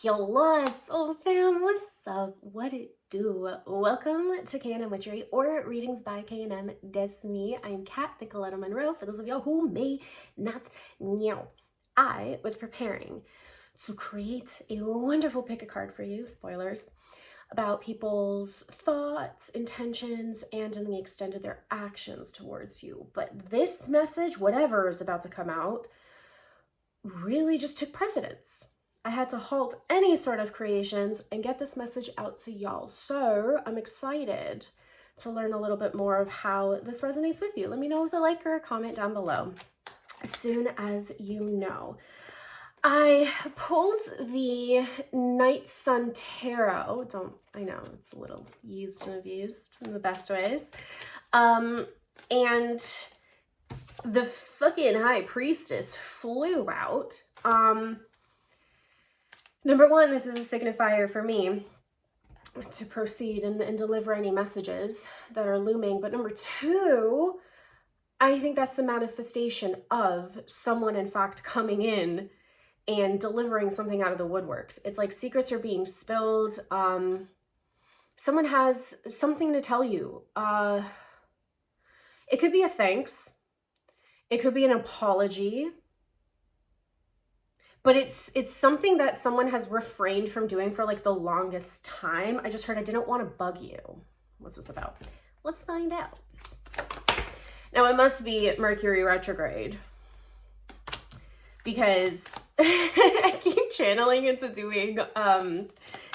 Hello, soul fam. What's up? What it do? Welcome to K&M Witchery or Readings by K&M. That's me. I am Kat Nicoletta Monroe. For those of y'all who may not know, I was preparing to create a wonderful pick a card for you. Spoilers about people's thoughts, intentions, and in the extent of their actions towards you. But this message, whatever is about to come out, really just took precedence. I had to halt any sort of creations and get this message out to y'all. So I'm excited to learn a little bit more of how this resonates with you. Let me know with a like or a comment down below as soon as you know. I pulled the Night Sun Tarot. I know it's a little used and abused in the best ways. And the fucking High Priestess flew out. Number one, this is a signifier for me to proceed and deliver any messages that are looming. But number two, I think that's the manifestation of someone, in fact, coming in and delivering something out of the woodworks. It's like secrets are being spilled. Someone has something to tell you. It could be a thanks. It could be an apology. But it's something that someone has refrained from doing for like the longest time. I just heard I didn't want to bug you. What's this about? Let's find out. Now it must be Mercury retrograde because I keep channeling into doing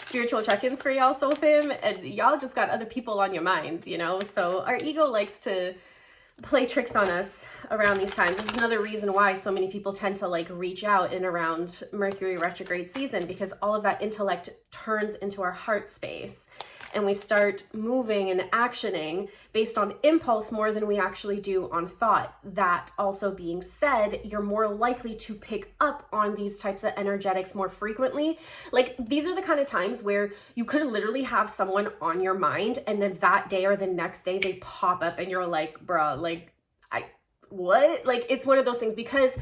spiritual check-ins for y'all soul fam, and y'all just got other people on your minds, you know? So our ego likes to play tricks on us around these times. This is another reason why so many people tend to like reach out in around Mercury retrograde season, because all of that intellect turns into our heart space and we start moving and actioning based on impulse more than we actually do on thought. That also being said, you're more likely to pick up on these types of energetics more frequently. Like these are the kind of times where you could literally have someone on your mind and then that day or the next day they pop up and you're like, bruh, like, what? Like it's one of those things because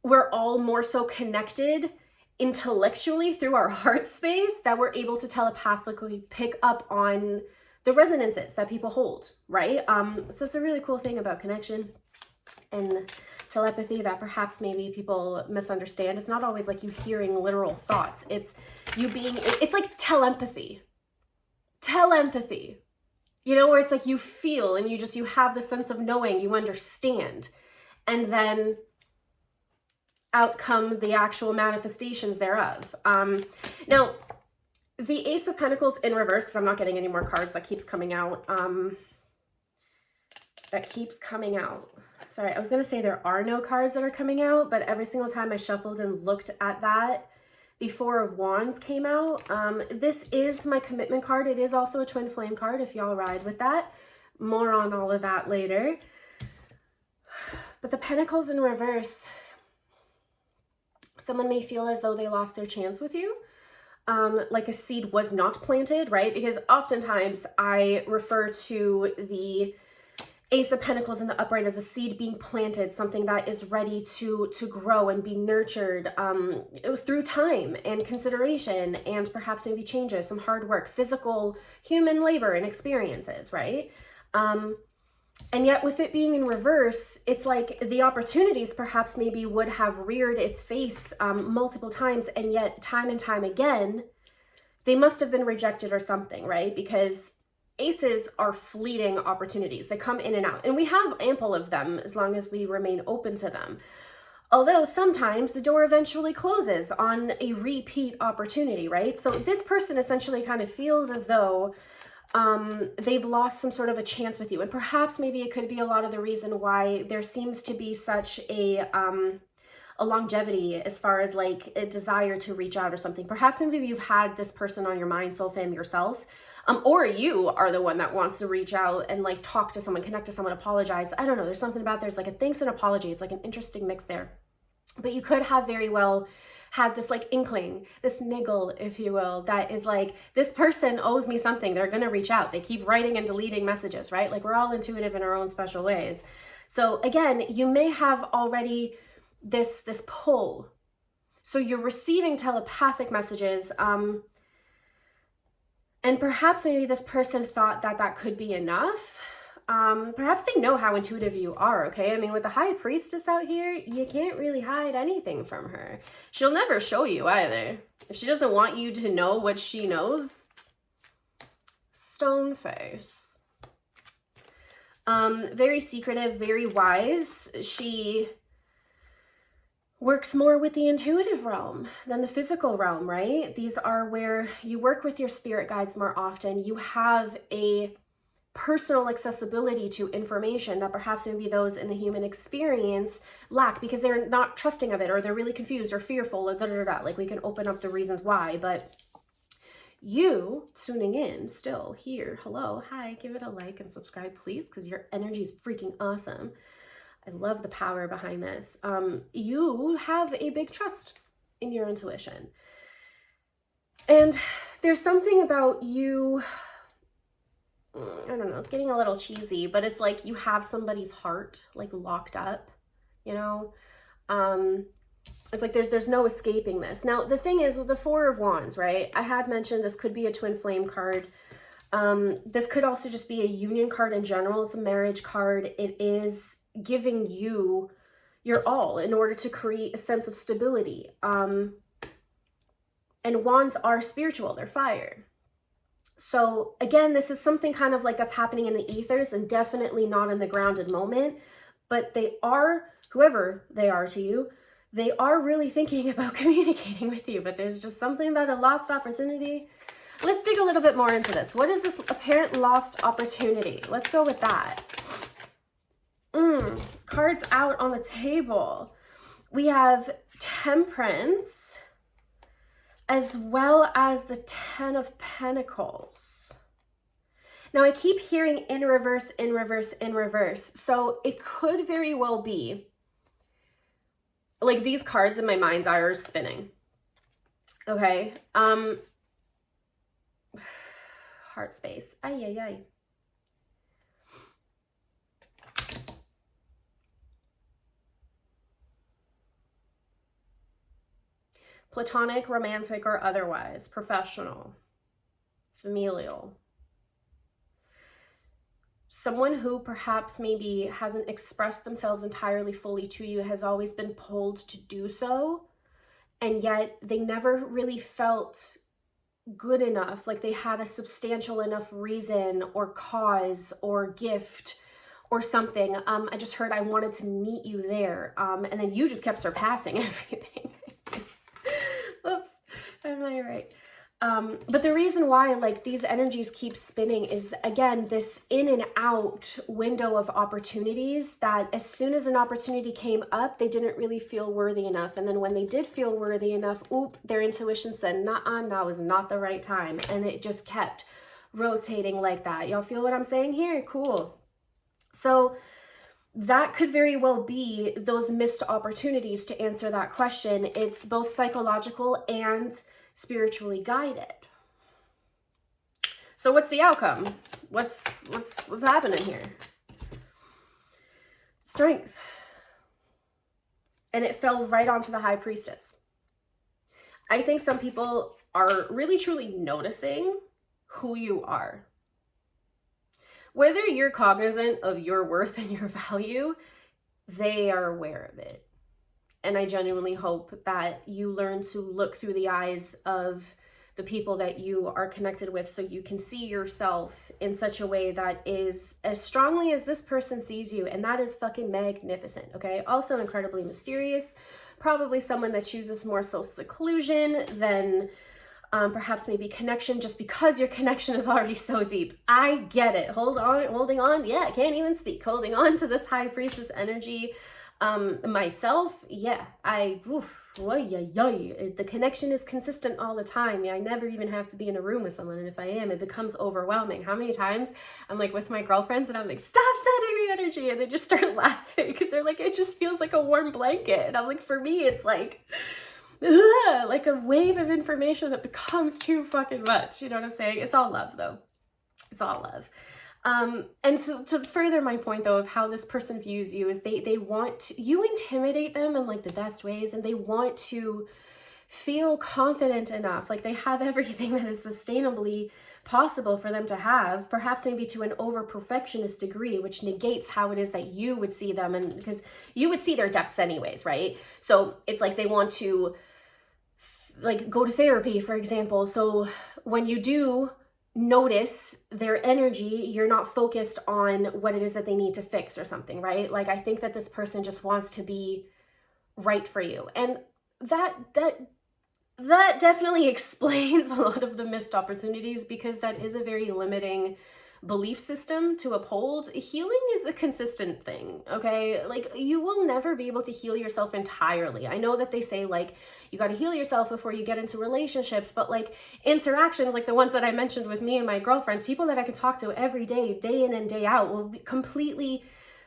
we're all more so connected intellectually through our heart space that we're able to telepathically pick up on the resonances that people hold, right? So it's a really cool thing about connection and telepathy that perhaps maybe people misunderstand. It's not always like you hearing literal thoughts. It's you being, it's like telepathy. Telepathy. You know, where it's like you feel and you have the sense of knowing, you understand. And then out come the actual manifestations thereof. Now, the Ace of Pentacles in reverse, because I'm not getting any more cards, that keeps coming out. Sorry, I was going to say there are no cards that are coming out, but every single time I shuffled and looked at that, the Four of Wands came out. This is my commitment card. It is also a twin flame card if y'all ride with that. More on all of that later. But the Pentacles in reverse, someone may feel as though they lost their chance with you. Like a seed was not planted, right? Because oftentimes I refer to the Ace of Pentacles in the upright as a seed being planted, something that is ready to grow and be nurtured through time and consideration and perhaps maybe changes, some hard work, physical, human labor and experiences, right? And yet with it being in reverse, it's like the opportunities perhaps maybe would have reared its face multiple times, and yet time and time again, they must have been rejected or something, right? Because aces are fleeting opportunities. They come in and out, and we have ample of them as long as we remain open to them. Although sometimes the door eventually closes on a repeat opportunity, right? So this person essentially kind of feels as though they've lost some sort of a chance with you. And perhaps maybe it could be a lot of the reason why there seems to be such a longevity as far as like a desire to reach out or something. Perhaps maybe you've had this person on your mind, soul fam, yourself, or you are the one that wants to reach out and like talk to someone, connect to someone, apologize. I don't know. There's something about there's like a thanks and apology. It's like an interesting mix there. But you could have very well had this like inkling, this niggle, if you will, that is like, this person owes me something. They're going to reach out. They keep writing and deleting messages, right? Like we're all intuitive in our own special ways. So again, you may have already this pull. So you're receiving telepathic messages, and perhaps maybe this person thought that that could be enough. Perhaps they know how intuitive you are, okay? I mean, with the High Priestess out here, you can't really hide anything from her. She'll never show you either. If she doesn't want you to know what she knows, stone face. Very secretive, very wise. She works more with the intuitive realm than the physical realm, right? These are where you work with your spirit guides more often. You have a personal accessibility to information that perhaps maybe those in the human experience lack because they're not trusting of it, or they're really confused or fearful, or da-da-da-da. Like, we can open up the reasons why, but you tuning in still here, hello, hi, give it a like and subscribe, please, because your energy is freaking awesome. I love the power behind this. You have a big trust in your intuition. And there's something about you, I don't know, it's getting a little cheesy, but it's like you have somebody's heart like locked up, you know? It's like there's no escaping this. Now, the thing is with the Four of Wands, right? I had mentioned this could be a twin flame card. This could also just be a union card in general. It's a marriage card. It is giving you your all in order to create a sense of stability. And wands are spiritual, they're fire. So again, this is something kind of like that's happening in the ethers and definitely not in the grounded moment, but they are, whoever they are to you, they are really thinking about communicating with you, but there's just something about a lost opportunity. Let's dig a little bit more into this. What is this apparent lost opportunity? Let's go with that. Cards out on the table. We have Temperance, as well as the Ten of Pentacles. Now, I keep hearing in reverse, in reverse, in reverse. So it could very well be, like, these cards in my mind's eye are spinning. Okay. Heart space. Ay, ay, ay. Platonic, romantic, or otherwise, professional, familial. Someone who perhaps maybe hasn't expressed themselves entirely fully to you, has always been pulled to do so, and yet they never really felt good enough, like they had a substantial enough reason or cause or gift or something. I just heard, I wanted to meet you there. And then you just kept surpassing everything. Whoops, am I right? But the reason why like these energies keep spinning is, again, this in and out window of opportunities that as soon as an opportunity came up, they didn't really feel worthy enough. And then when they did feel worthy enough, oop, their intuition said, nah, now is not the right time. And it just kept rotating like that. Y'all feel what I'm saying here? Cool. So that could very well be those missed opportunities to answer that question. It's both psychological and spiritually guided. So what's the outcome? What's happening here? Strength. And it fell right onto the High Priestess. I think some people are really truly noticing who you are. Whether you're cognizant of your worth and your value, they are aware of it. And I genuinely hope that you learn to look through the eyes of the people that you are connected with so you can see yourself in such a way that is as strongly as this person sees you. And that is fucking magnificent, okay? Also incredibly mysterious. Probably someone that chooses more so seclusion than perhaps maybe connection, just because your connection is already so deep. I get it. Holding on. Yeah, I can't even speak. Holding on to this High Priestess energy. Myself, yeah, the connection is consistent all the time. Yeah, I never even have to be in a room with someone. And if I am, it becomes overwhelming. How many times I'm like with my girlfriends and I'm like, stop sending me energy. And they just start laughing because they're like, it just feels like a warm blanket. And I'm like, for me, it's like, like a wave of information that becomes too fucking much. You know what I'm saying? It's all love though. It's all love. And to further my point though of how this person views you is they want to, you intimidate them in like the best ways, and they want to feel confident enough, like they have everything that is sustainably possible for them to have, perhaps maybe to an over perfectionist degree, which negates how it is that you would see them, and because you would see their depths anyways, right? So it's like they want to like go to therapy, for example. So when you do notice their energy, you're not focused on what it is that they need to fix or something, right? Like I think that this person just wants to be right for you, and that definitely explains a lot of the missed opportunities, because that is a very limiting belief system to uphold. Healing is a consistent thing, okay? Like you will never be able to heal yourself entirely. I know that they say like you got to heal yourself before you get into relationships, but like interactions like the ones that I mentioned with me and my girlfriends, people that I can talk to every day, day in and day out, will completely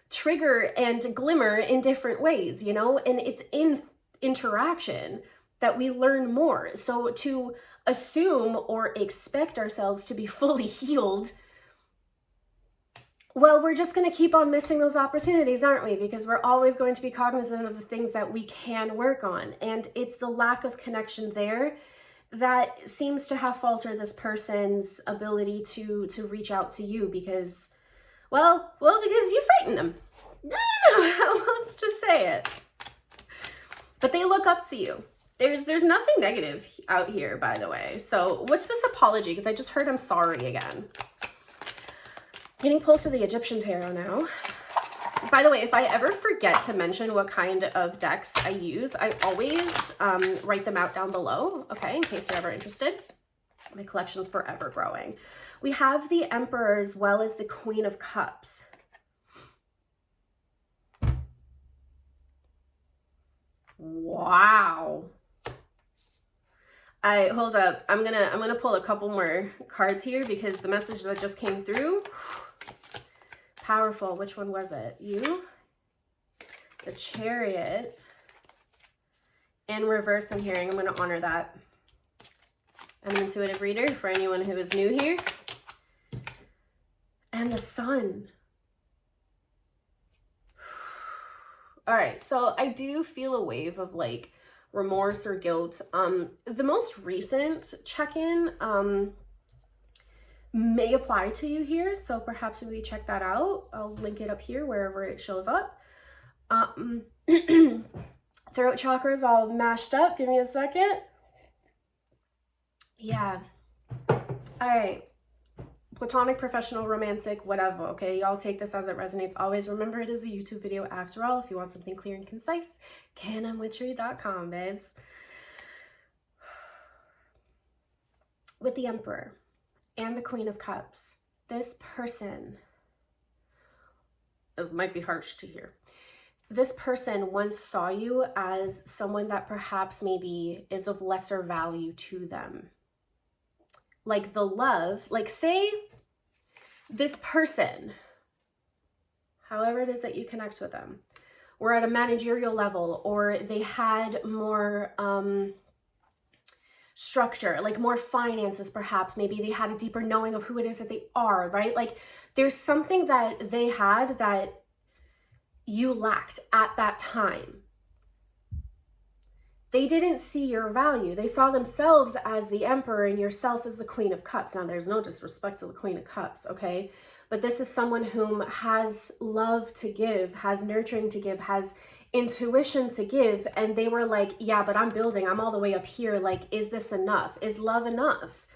trigger and glimmer in different ways, you know? And it's in interaction that we learn more. So to assume or expect ourselves to be fully healed, well, we're just going to keep on missing those opportunities, aren't we? Because we're always going to be cognizant of the things that we can work on. And it's the lack of connection there that seems to have faltered this person's ability to reach out to you, because, well, because you frighten them. I don't know how else to say it. But they look up to you. There's nothing negative out here, by the way. So what's this apology? Because I just heard I'm sorry again. Getting pulled to the Egyptian tarot now. By the way, if I ever forget to mention what kind of decks I use, I always write them out down below, okay, in case you're ever interested. My collection's forever growing. We have the Emperor as well as the Queen of Cups. Wow. Hold up. I'm gonna pull a couple more cards here because the message that just came through, powerful. Which one was it? You, the Chariot, in reverse. I'm hearing. I'm gonna honor that. I'm an intuitive reader for anyone who is new here. And the Sun. All right, so I do feel a wave of like remorse or guilt. The most recent check-in may apply to you here, so perhaps we check that out. I'll link it up here wherever it shows up. Throat chakra's all mashed up. Give me a second. Yeah. All right. Platonic, professional, romantic, whatever, okay? Y'all take this as it resonates. Always remember it is a YouTube video after all. If you want something clear and concise, canamwitchery.com, babes. With the Emperor and the Queen of Cups, this person, this might be harsh to hear, this person once saw you as someone that perhaps maybe is of lesser value to them. Like the love, like say this person, however it is that you connect with them, were at a managerial level, or they had more structure, like more finances perhaps, maybe they had a deeper knowing of who it is that they are, right? Like there's something that they had that you lacked at that time. They didn't see your value. They saw themselves as the Emperor and yourself as the Queen of Cups. Now, there's no disrespect to the Queen of Cups, okay? But this is someone whom has love to give, has nurturing to give, has intuition to give. And they were like, yeah, but I'm building. I'm all the way up here. Like, is this enough? Is love enough?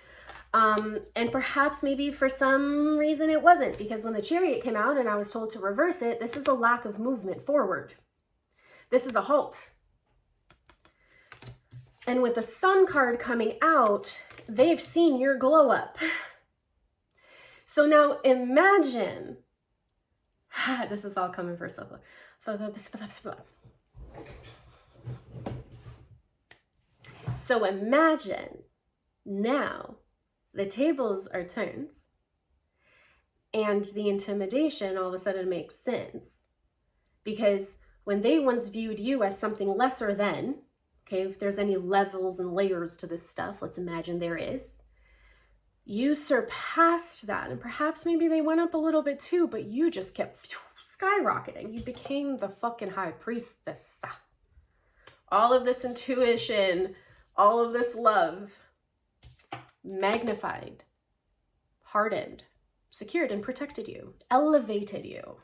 And perhaps maybe for some reason it wasn't, because when the Chariot came out and I was told to reverse it, this is a lack of movement forward. This is a halt. And with the Sun card coming out, they've seen your glow up. So now imagine, this is all coming for circle. So imagine now the tables are turned and the intimidation all of a sudden makes sense. Because when they once viewed you as something lesser than, okay, if there's any levels and layers to this stuff, let's imagine there is. You surpassed that, and perhaps maybe they went up a little bit too, but you just kept skyrocketing. You became the fucking high priestess. All of this intuition, all of this love magnified, hardened, secured, and protected you, elevated you,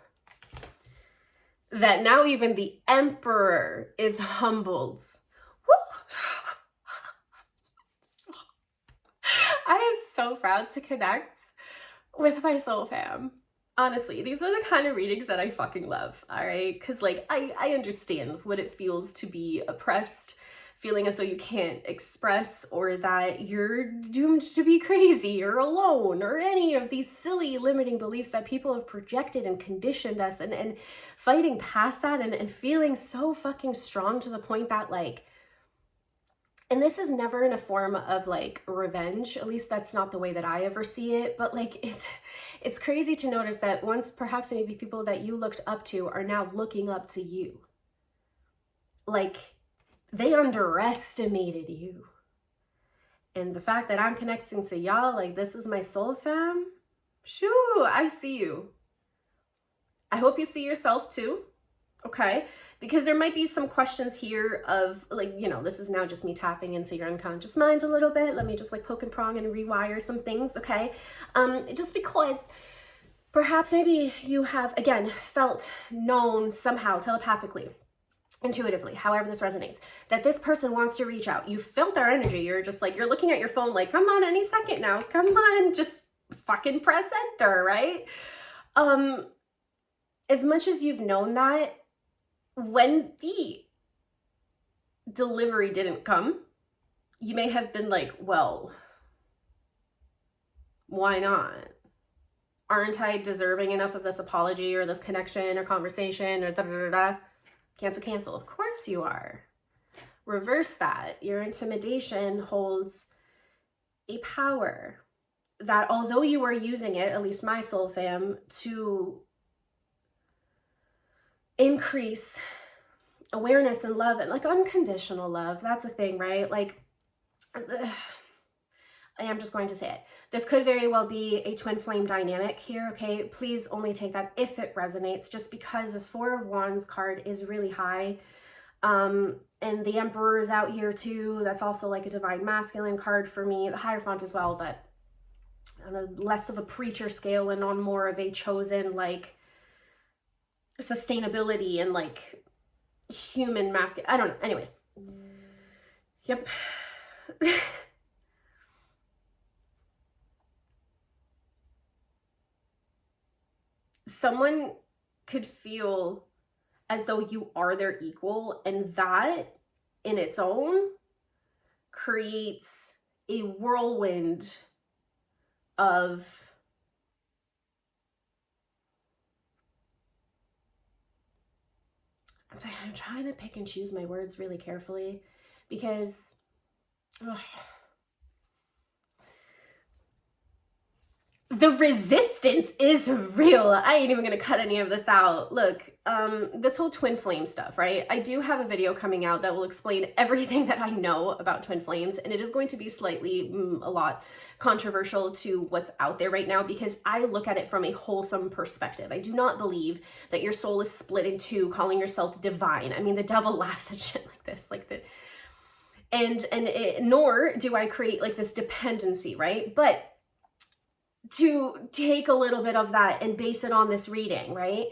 that now even the emperor is humbled. Woo! I am so proud to connect with my soul fam. Honestly, these are the kind of readings that I fucking love, all right? Because, like, I understand what it feels to be oppressed, feeling as though you can't express, or that you're doomed to be crazy or alone, or any of these silly limiting beliefs that people have projected and conditioned us, and fighting past that and feeling so fucking strong to the point that, like, and this is never in a form of like revenge, at least that's not the way that I ever see it, but like it's crazy to notice that once perhaps maybe people that you looked up to are now looking up to you. Like, they underestimated you. And the fact that I'm connecting to y'all, like, this is my soul fam, shoo, I see you. I hope you see yourself too. Okay, because there might be some questions here of, like, you know, this is now just me tapping into your unconscious mind a little bit. Let me just like poke and prong and rewire some things, okay? Just because perhaps maybe you have, again, felt, known somehow telepathically, intuitively, however this resonates, that this person wants to reach out. You felt their energy. You're just like, you're looking at your phone like, come on, any second now, come on, just fucking press enter, right? As much as you've known that, when the delivery didn't come, you may have been like, well, why not? Aren't I deserving enough of this apology or this connection or conversation or da-da-da-da? Cancel. Of course you are. Reverse that. Your intimidation holds a power that, although you are using it, at least my soul fam, to increase awareness and love, and like unconditional love, that's a thing, right? Like, I am just going to say it. This could very well be a twin flame dynamic here, okay? Please only take that if it resonates, just because this Four of Wands card is really high. And the Emperor is out here too. That's also like a divine masculine card for me. The Hierophant as well, but on a less of a preacher scale and on more of a chosen, like, sustainability and like human masculine. I don't know. Anyways. Yep. Someone could feel as though you are their equal, and that in its own creates a whirlwind of I'm trying to pick and choose my words really carefully, because the resistance is real. I ain't even gonna cut any of this out. Look, this whole twin flame stuff, right? I do have a video coming out that will explain everything that I know about twin flames, and it is going to be slightly, a lot controversial to what's out there right now, because I look at it from a wholesome perspective. I do not believe that your soul is split in two, calling yourself divine. I mean, the devil laughs at shit like this, like that. Nor do I create like this dependency, right? But to take a little bit of that and base it on this reading, right?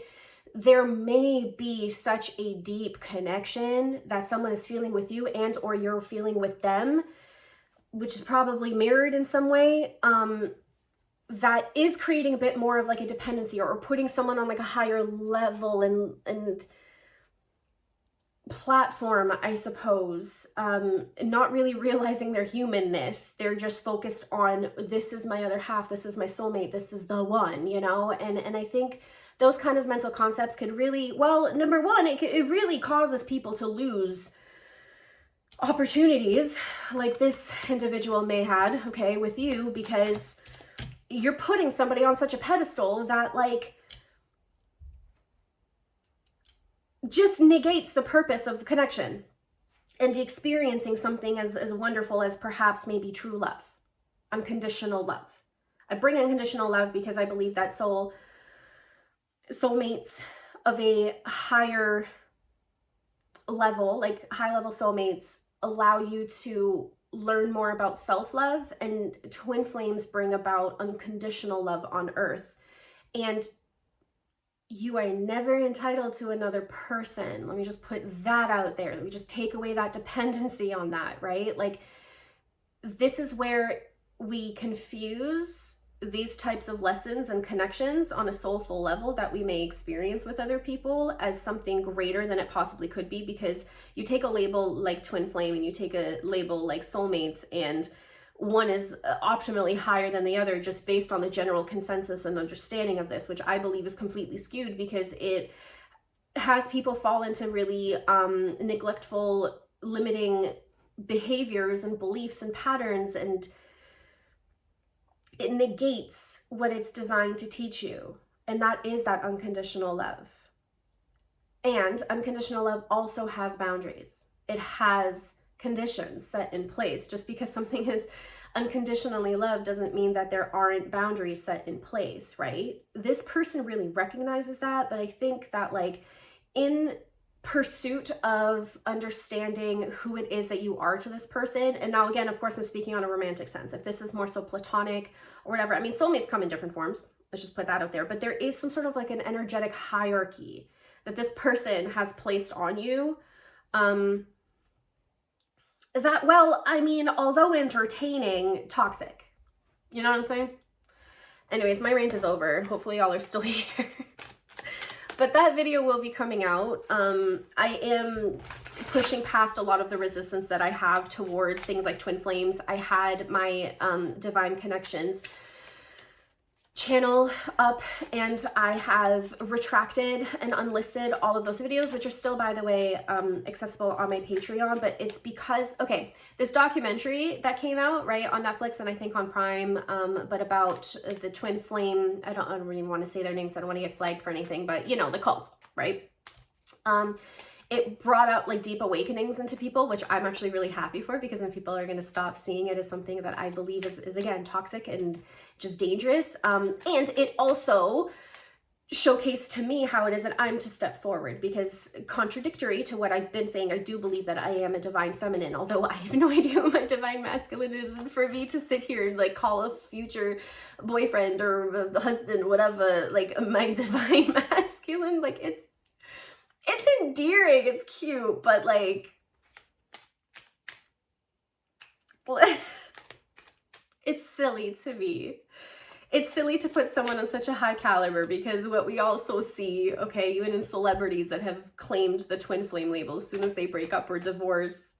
There may be such a deep connection that someone is feeling with you, and or you're feeling with them, which is probably mirrored in some way, that is creating a bit more of like a dependency, or putting someone on like a higher level and platform, I suppose, not really realizing their humanness. They're just focused on, this is my other half, this is my soulmate, this is the one, you know? And I think those kind of mental concepts could really, well, number one, it really causes people to lose opportunities like this individual may had, okay, with you, because you're putting somebody on such a pedestal that, like, just negates the purpose of connection and experiencing something as wonderful as perhaps maybe true love, unconditional love. I bring unconditional love because I believe that soulmates of a higher level, like high level soulmates, allow you to learn more about self-love, and twin flames bring about unconditional love on earth. And you are never entitled to another person. Let me just put that out there. Let me just take away that dependency on that, right? Like, this is where we confuse these types of lessons and connections on a soulful level that we may experience with other people as something greater than it possibly could be, because you take a label like twin flame and you take a label like soulmates, and one is optimally higher than the other just based on the general consensus and understanding of this, which I believe is completely skewed, because it has people fall into really neglectful, limiting behaviors and beliefs and patterns, and it negates what it's designed to teach you, and that is that unconditional love. And unconditional love also has boundaries. It has conditions set in place. Just because something is unconditionally loved doesn't mean that there aren't boundaries set in place, right? This person really recognizes that, but I think that, like, in pursuit of understanding who it is that you are to this person, and now again, of course, I'm speaking on a romantic sense. If this is more so platonic or whatever, I mean, soulmates come in different forms. Let's just put that out there. But there is some sort of like an energetic hierarchy that this person has placed on you. That, well, I mean, although entertaining, toxic. You know what I'm saying? Anyways, my rant is over. Hopefully y'all are still here. But that video will be coming out. I am pushing past a lot of the resistance that I have towards things like twin flames. I had my Divine Connections channel up, and I have retracted and unlisted all of those videos, which are still, by the way, accessible on my Patreon. But it's because, okay, this documentary that came out, right, on Netflix and I think on Prime, but about the twin flame, I don't really want to say their names, I don't want to get flagged for anything, but you know, the cult, right? It brought out like deep awakenings into people, which I'm actually really happy for, because then people are going to stop seeing it as something that I believe is again, toxic and just dangerous. And it also showcased to me how it is that I'm to step forward, because contradictory to what I've been saying, I do believe that I am a divine feminine, although I have no idea what my divine masculine is. And for me to sit here and like call a future boyfriend or husband, whatever, like my divine masculine, like it's endearing, it's cute, but like, it's silly to me. It's silly to put someone on such a high caliber, because what we also see, okay, even in celebrities that have claimed the twin flame label, as soon as they break up or divorce,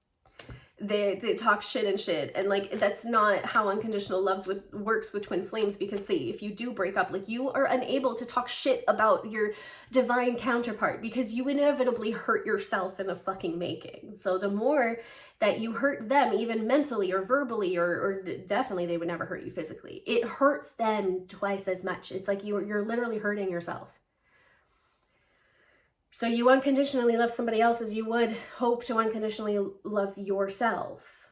they talk shit and shit. And like, that's not how unconditional love works with twin flames, because see, if you do break up, like, you are unable to talk shit about your divine counterpart, because you inevitably hurt yourself in the fucking making. So the more that you hurt them, even mentally or verbally, or definitely they would never hurt you physically, it hurts them twice as much. It's like you're literally hurting yourself. So you unconditionally love somebody else as you would hope to unconditionally love yourself.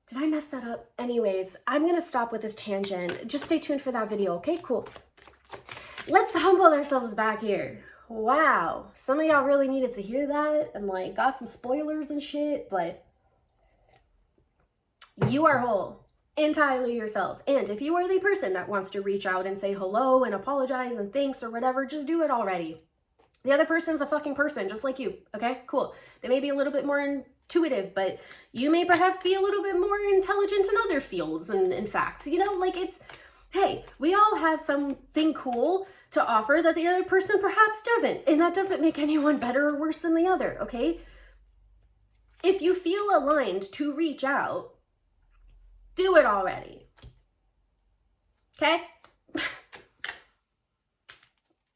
Did I mess that up? Anyways, I'm going to stop with this tangent. Just stay tuned for that video, okay? Cool. Let's humble ourselves back here. Wow. Some of y'all really needed to hear that, and like got some spoilers and shit, but you are whole. Entirely yourself. And if you are the person that wants to reach out and say hello and apologize and thanks or whatever, just do it already. The other person's a fucking person, just like you, okay? Cool. They may be a little bit more intuitive, but you may perhaps be a little bit more intelligent in other fields and facts. You know, like, it's, hey, we all have something cool to offer that the other person perhaps doesn't, and that doesn't make anyone better or worse than the other, okay? If you feel aligned to reach out, do it already, okay?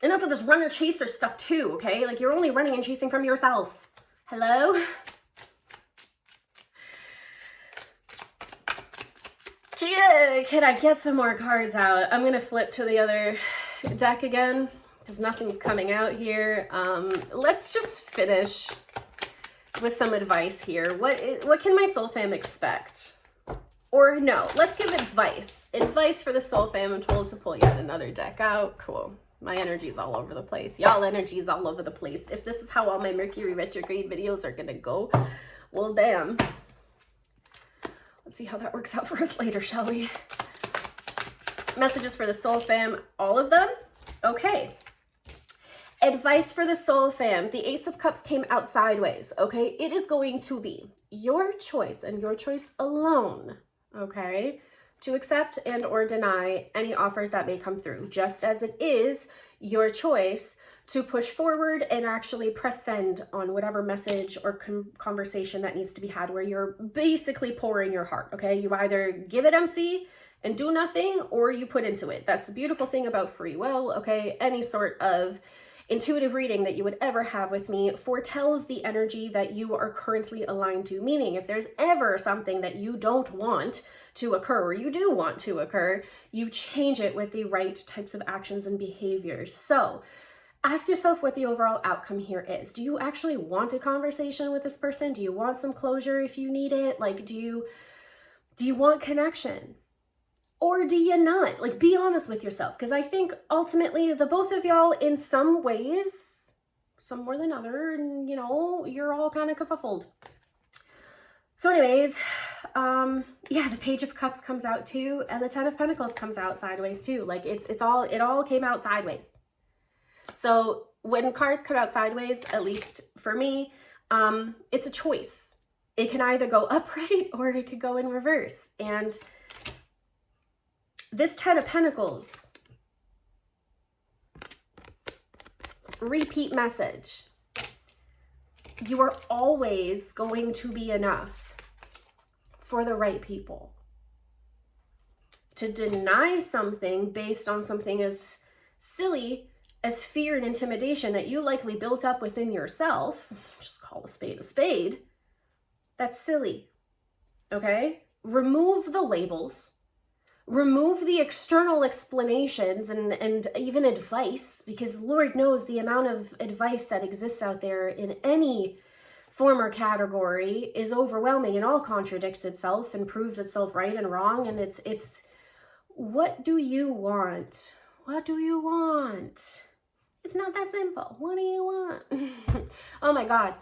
Enough of this runner chaser stuff too, okay? Like, you're only running and chasing from yourself. Hello? Yeah, can I get some more cards out? I'm gonna flip to the other deck again, because nothing's coming out here. Let's just finish with some advice here. What can my soul fam expect? Or no, let's give advice. Advice for the soul fam. I'm told to pull yet another deck out. Cool. My energy's all over the place. Y'all energy's all over the place. If this is how all my Mercury retrograde videos are gonna go, Well, damn. Let's see how that works out for us later, shall we? Messages for the soul fam, all of them? Okay. Advice for the soul fam. The Ace of Cups came out sideways, okay? It is going to be your choice and your choice alone, okay, to accept and or deny any offers that may come through, just as it is your choice to push forward and actually press send on whatever message or conversation that needs to be had, where you're basically pouring your heart, okay? You either give it empty and do nothing, or you put into it. That's the beautiful thing about free will, okay? Any sort of intuitive reading that you would ever have with me foretells the energy that you are currently aligned to, meaning if there's ever something that you don't want to occur or you do want to occur, you change it with the right types of actions and behaviors. So ask yourself what the overall outcome here is. Do you actually want a conversation with this person? Do you want some closure if you need it? Like, do you want connection? Or do you not? Like, be honest with yourself. Because I think ultimately the both of y'all in some ways, some more than other, and you know, you're all kind of kerfuffled. So anyways, yeah, the Page of Cups comes out too, and the Ten of Pentacles comes out sideways too. Like it all came out sideways. So when cards come out sideways, at least for me, it's a choice. It can either go upright or it could go in reverse. And this Ten of Pentacles, repeat message. You are always going to be enough for the right people. To deny something based on something as silly as fear and intimidation that you likely built up within yourself, just call a spade, that's silly, okay? Remove the labels. Remove the external explanations and even advice, because Lord knows the amount of advice that exists out there in any form or category is overwhelming and all contradicts itself and proves itself right and wrong. And it's what do you want? What do you want? It's not that simple. What do you want? Oh my God.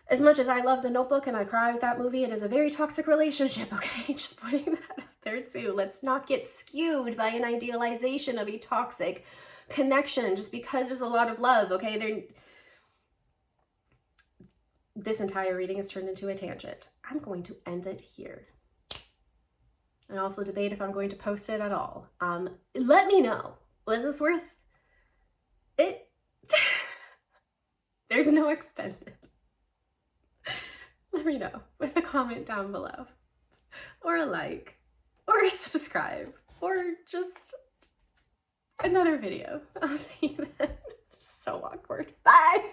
As much as I love The Notebook and I cry with that movie, it is a very toxic relationship, okay? Just putting that out there too. Let's not get skewed by an idealization of a toxic connection just because there's a lot of love, okay? This entire reading has turned into a tangent. I'm going to end it here. And also debate if I'm going to post it at all. Let me know. Was this worth it? There's no extended. Let me know with a comment down below, or a like, or a subscribe, or just another video. I'll see you then. It's so awkward. Bye!